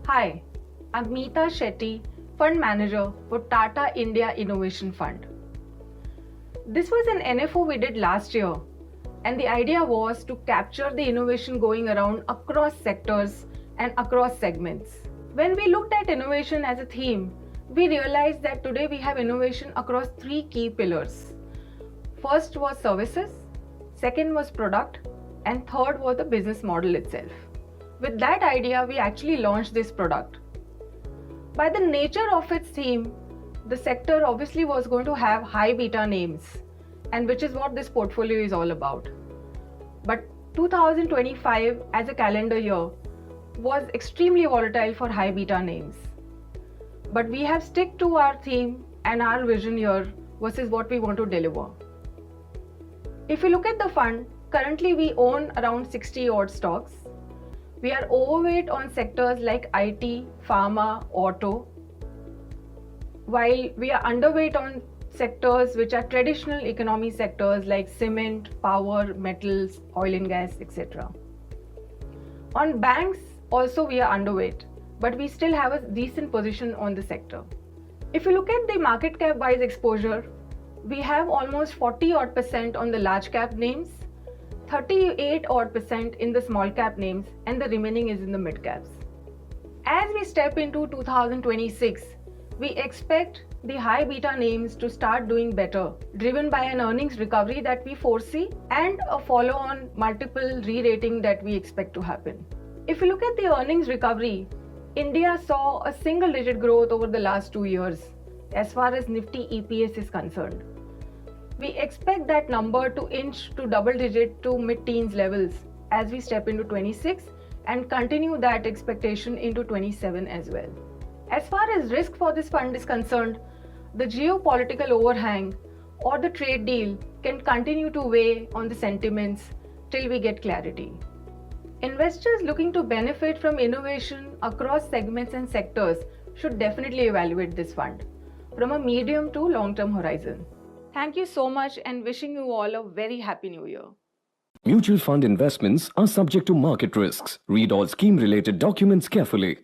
Hi, I'm Meeta Shetty, Fund Manager for Tata India Innovation Fund. This was an NFO we did last year, and the idea was to capture the innovation going around across sectors and across segments. When we looked at innovation as a theme, we realized that today we have innovation across three key pillars. First was services, second was product, and third was the business model itself. With that idea, we actually launched this product. By the nature of its theme, the sector obviously was going to have high beta names, and which is what this portfolio is all about. But 2025 as a calendar year was extremely volatile for high beta names. But we have stick to our theme and our vision here versus what we want to deliver. If you look at the fund, currently we own around 60 odd stocks. We are overweight on sectors like IT, Pharma, Auto, while we are underweight on sectors which are traditional economy sectors like cement, power, metals, oil and gas, etc. On banks, also we are underweight, but we still have a decent position on the sector. If you look at the market cap wise exposure, we have almost 40 odd % on the large cap names, 38 odd % in the small cap names, and the remaining is in the mid caps. As we step into 2026, we expect the high beta names to start doing better, driven by an earnings recovery that we foresee and a follow on multiple re-rating that we expect to happen. If you look at the earnings recovery, India saw a single digit growth over the last 2 years as far as Nifty EPS is concerned. We expect that number to inch to double digit to mid-teens levels as we step into 26 and continue that expectation into 27 as well. As far as risk for this fund is concerned, the geopolitical overhang or the trade deal can continue to weigh on the sentiments till we get clarity. Investors looking to benefit from innovation across segments and sectors should definitely evaluate this fund from a medium to long-term horizon. Thank you so much and wishing you all a very happy new year. Mutual fund investments are subject to market risks. Read all scheme-related documents carefully.